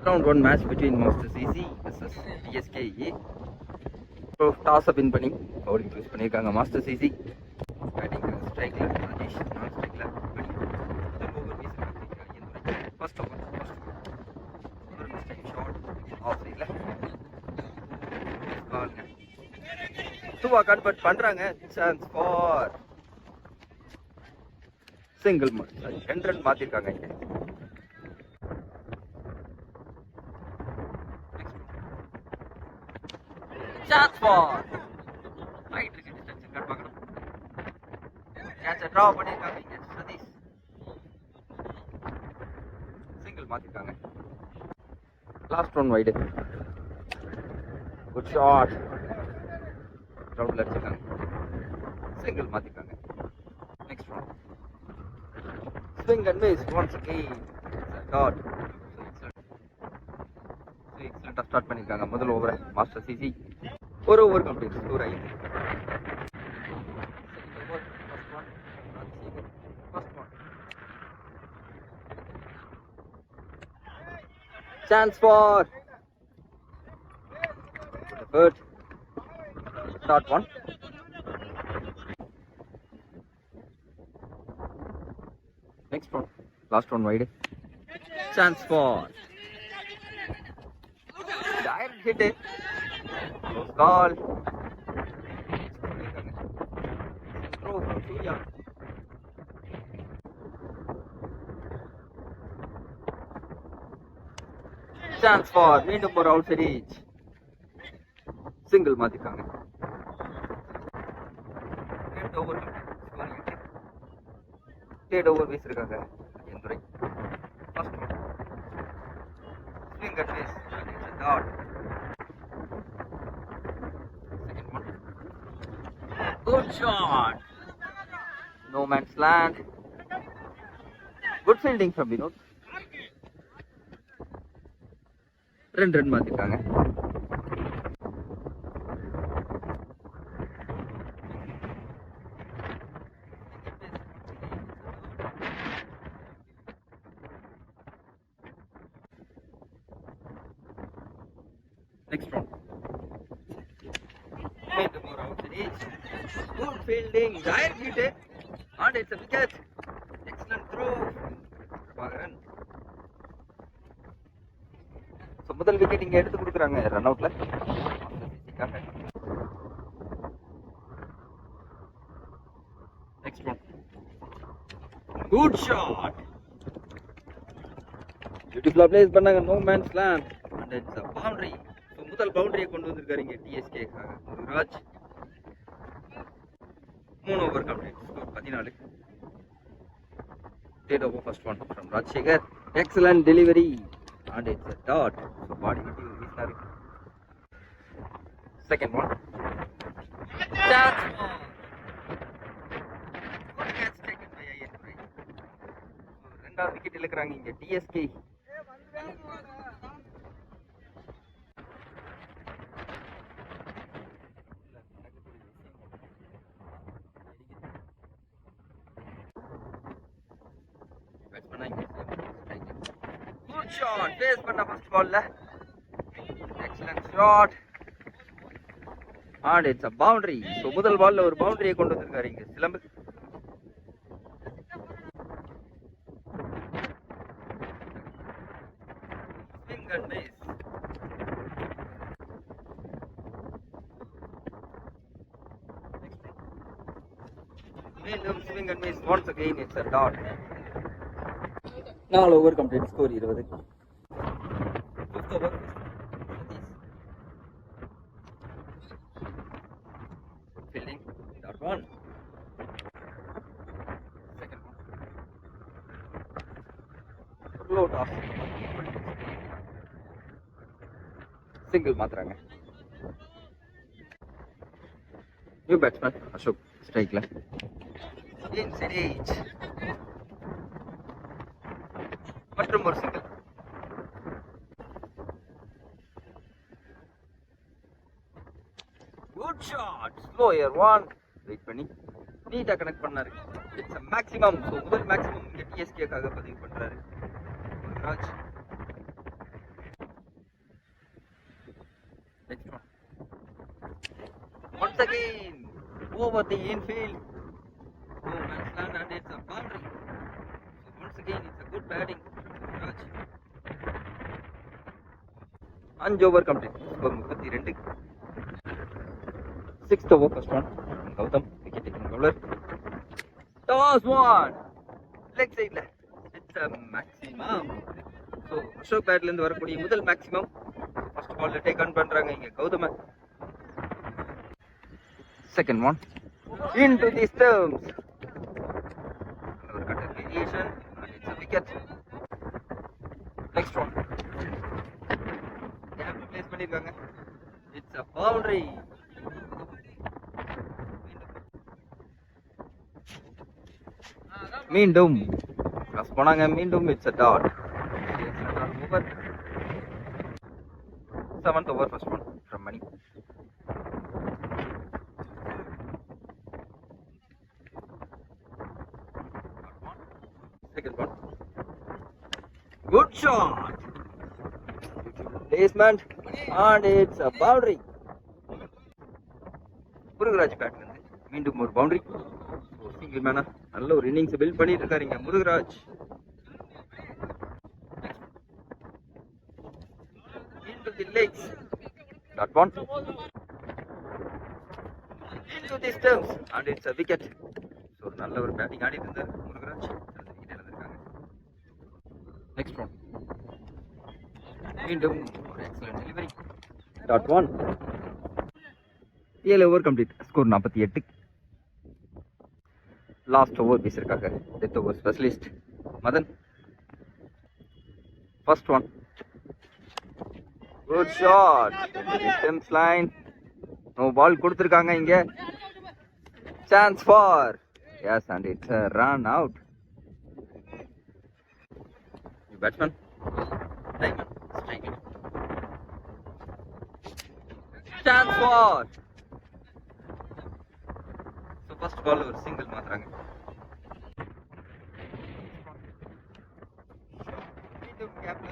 Round 1 match between Master CC versus TSKE. So toss up in பண்ணி bowling choose பண்ணிருக்காங்க Master CC. Batting striker Rajesh, non striker Mani. முதல் over வீசிருக்காங்க first over ஒரு mistake shot off சைடுல ball டூவா convert பண்றாங்க. Chance for single ரெண்டு run மாத்திருக்காங்க இங்க. Chance for right இருக்கு டிஸ்டன்ஸ் கட் பார்க்கணும். கேட்ச் டிரா பண்ணிருக்காங்க இங்க சதீஷ். சிங்கிள் மாத்திருக்காங்க. Last one wide. Good shot. ரவுண்ட்ல அடிச்சிருக்காங்க. சிங்கிள் மாத்திருக்காங்க. Next one. Swing and miss once again. Got. எக்ஸலண்டா ஸ்டார்ட் பண்ணிருக்காங்க முதல் ஓவரை மாஸ்டர் சிசி. ஒரு over complete score 5. Chance for the third. Start one. Next one. Last one wide. Chance for direct hit it. Close call. Throw from Surya. Chance for மீண்டும் ஒரு out side edge. Single மாத்திருக்காங்க. Third over வீசிருக்காங்க Endurai. First one. Swing and miss. Dot. Second one. Good shot. No man's land. Good fielding from Vinod. ரெண்டு run மாத்திருக்காங்க. Next one. Made more out it is. Good fielding. Direct hit it. And it's a wicket. Excellent throw. Prabharan. So முதல் wicket இங்க எடுத்து கொடுக்குறாங்க run அவுட்ல. Next one. Good shot. Beautiful place பண்ணாங்க. No man's land. And it's a boundary. முதல் பவுண்டரியை கொண்டு வந்திருக்காரு இங்க டிஎஸ்கேக்காக Murugaraj. 3 over complete score 14. Third over first one from Rajasekar. Excellent delivery and it's a dot. So body hit வீசினாரு. செகண்ட் ஒன். Chance for good catch taken by Ayyandurai. ரெண்டாவது wicket இழுக்குறாங்க இங்க டிஎஸ்கே. Good shot. Face பண்ண first ballல. Excellent shot. And it's a boundary. So முதல் பால்ல ஒரு பவுண்டரியை கொண்டு வந்திருக்காரு இங்க சிலம்பு. Swing and miss. மீண்டும் swing and miss. Once again it's a dot. 4 over complete score 20. Fifth over fielding dot one. Second one low toss single மாத்துறாங்க. New batsman Ashok ஸ்ட்ரைக்ல. இன்சைட் ஏஜ் மற்றும் ஒரு single. Good shot. Slower one. Wait பண்ணி நீட்டா connect பண்ணாரு. It's a maximum. So முதல் maximum இங்க டிஎஸ்கேக்காக பதிவு பண்றாரு Raj. Next one. Once again, over the infield. Oh, man's land and it's a boundary. So once again, it's a good batting from Raj. 5 over complete. Score 32. 6th over, first one. Gautam, wicket taking bowler. Toss one. Leg side. It's a maximum. So Ashok பேட்ல இருந்து வரக்கூடிய முதல் maximum first பால்ல take on பண்றாங்க இங்க Gautama. Second one into the stumps. Another cutter variation and it's a wicket. Next one. Gap place பண்ணிருக்காங்க. It's a boundary. மீண்டும் cross போனாங்க. மீண்டும் it's a dot. Over. 7th over, first one from Mani. Second one. Good shot. Placement and it's a boundary. Murugaraj பேட்ல இருந்து மீண்டும் ஒரு boundary. Single மேனா நல்ல ஒரு innings build பண்ணிட்டு இருக்காருங்க Murugaraj. Into the legs. That one. Into the stumps and it's a wicket. So நல்ல ஒரு batting ஆடிட்டு இருந்தார் முருகராஜ். விக்கெட் எடுத்திருக்காங்க. Next one. மீண்டும் ஒரு excellent delivery. That one. 7 over complete. Score 48. Last over பேசிருக்காங்க death over specialist Madhan. First one. Good shot. Stumps line. No ball கொடுத்திருக்காங்க இங்க. Chance for. Yes, and it's a run out. You batsman. Diamond. Strike. Chance for. So first ball ஒரு single மாத்துறாங்க. மீண்டும் கேப்ல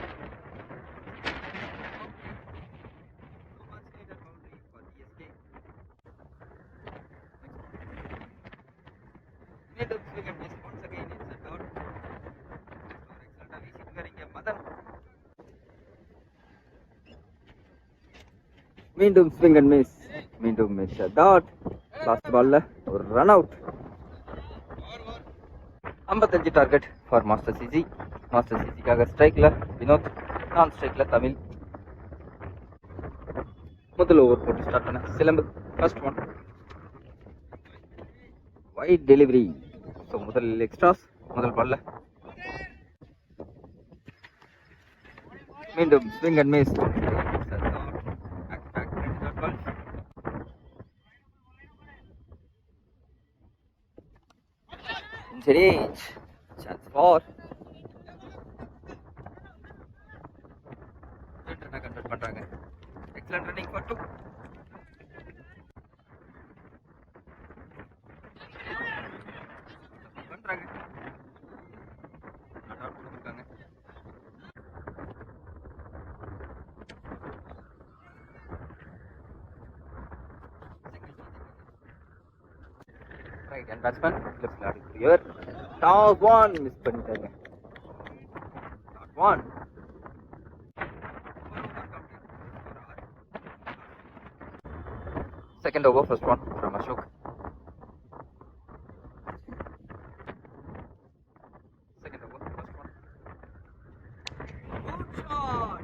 மீண்டும் swing and miss. மீண்டும் miss dot. Last பால்ல ஒரு run out. 55 target for Master CC. Master சிசிக்காக ஸ்ட்ரைக்ல வினோத், நான் ஸ்ட்ரைக்ல தமிழ். முதல் ஓவர் போட்டு ஸ்டார்ட் பண்ண Silambu. First one wide delivery. So முதல் எக்ஸ்ட்ராஸ் முதல் பால்ல. மீண்டும் swing and miss. Change. Chance for. Convert பண்றாங்க. Excellent running for 2. பண்றாங்க. நாட் அவுட் கொடுத்திருக்காங்க. Right hand batsman left side clear. Top one miss பண்ணிட்டாங்க. Top one. Second over, first one from Ashok. Second over, first one. Good shot.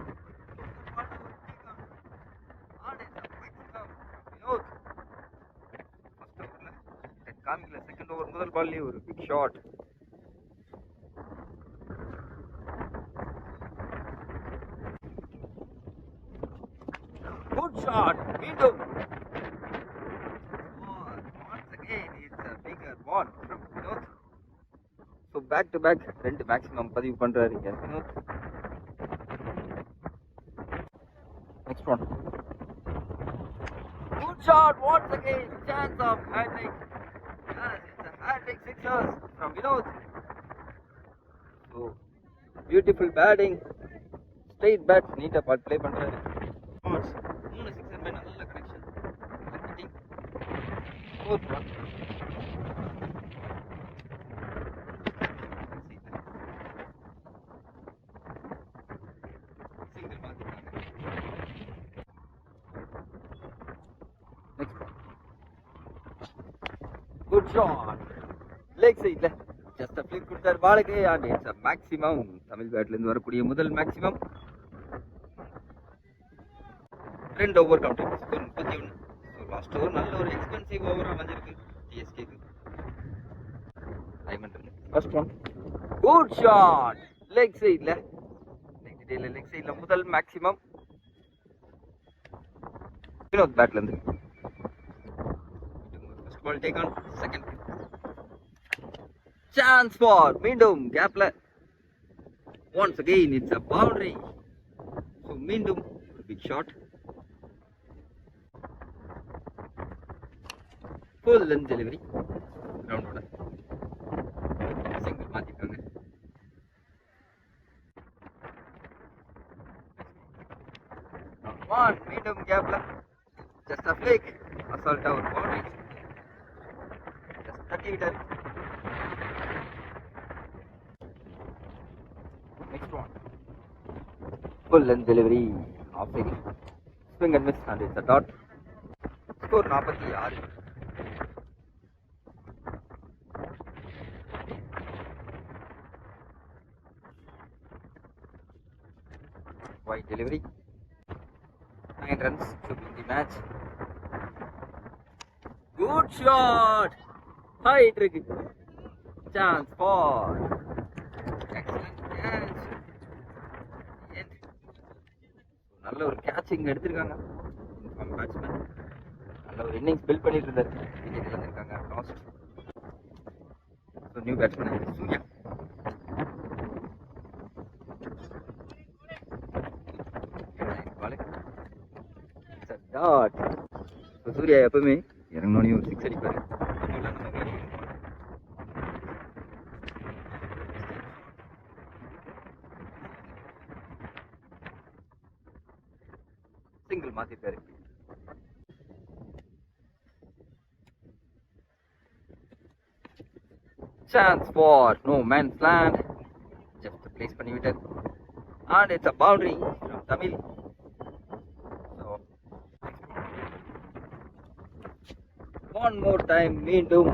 காமிக்கல. Second over முதல் பால்லேயே ஒரு big shot. Good shot. மீண்டும் once again it's a bigger one from Vinod. So back to back ரெண்டு maximum பதிவு பண்றாரு இங்க Vinod. Next one. Good shot once again. Chance of hat-trick. Yes, it's a hat-trick sixers from Vinod. So beautiful batting. Straight bat. நீட்டா பாட் play பண்றாரு. 3 sixer Fourth one. Single மாத்திட்டாங்க. Next one. Good shot. Leg side ல just a flick கொடுத்தார் பாலுக்கு and it's a maximum. Tamil பேட்ல இருந்து வரக்கூடிய முதல் maximum. 2 over complete. 31. So last over நல்ல ஒரு எக்ஸ்பென்சிவ் ஓவர் அமைஞ்சிருக்கு சிஎஸ்கேக்கு. Diamond first one. Good shot. Leg சைடுல லெக் சைடுல முதல் மேக்ஸிமம். வினோத் பேட்ல இருந்து first ball take on. Second chance for மீண்டும் கேப்ல. Once again it's a boundary. So மீண்டும் big shot. full length delivery. Ground order. Single மாத்திட்டாங்க. One மீண்டும் கேப்ல. Just a flick. Assault out boundary. Just 30 meter. Next one. Full length delivery. Off field. Swing and miss and it's a dot. Score 46. Wide delivery. 9 runs to win the match. Good shot. High trick. Chance for. Excellent catch. நல்ல ஒரு catching எடுத்திருக்காங்க batsman. நல்ல ஒரு innings build பண்ணிட்டு இருந்தாரு. Wicket இழந்திருக்காங்க last. So new batsman Surya. Dot. Surya எப்பவுமே இறங்கணும்னு ஒரு 6 அடிப்பாரு. சிங்கிள் மாத்திட்டாரு. Chance for no man's land. Just place பண்ணி விட்டார். And it's a boundary from Tamil. One more time மீண்டும்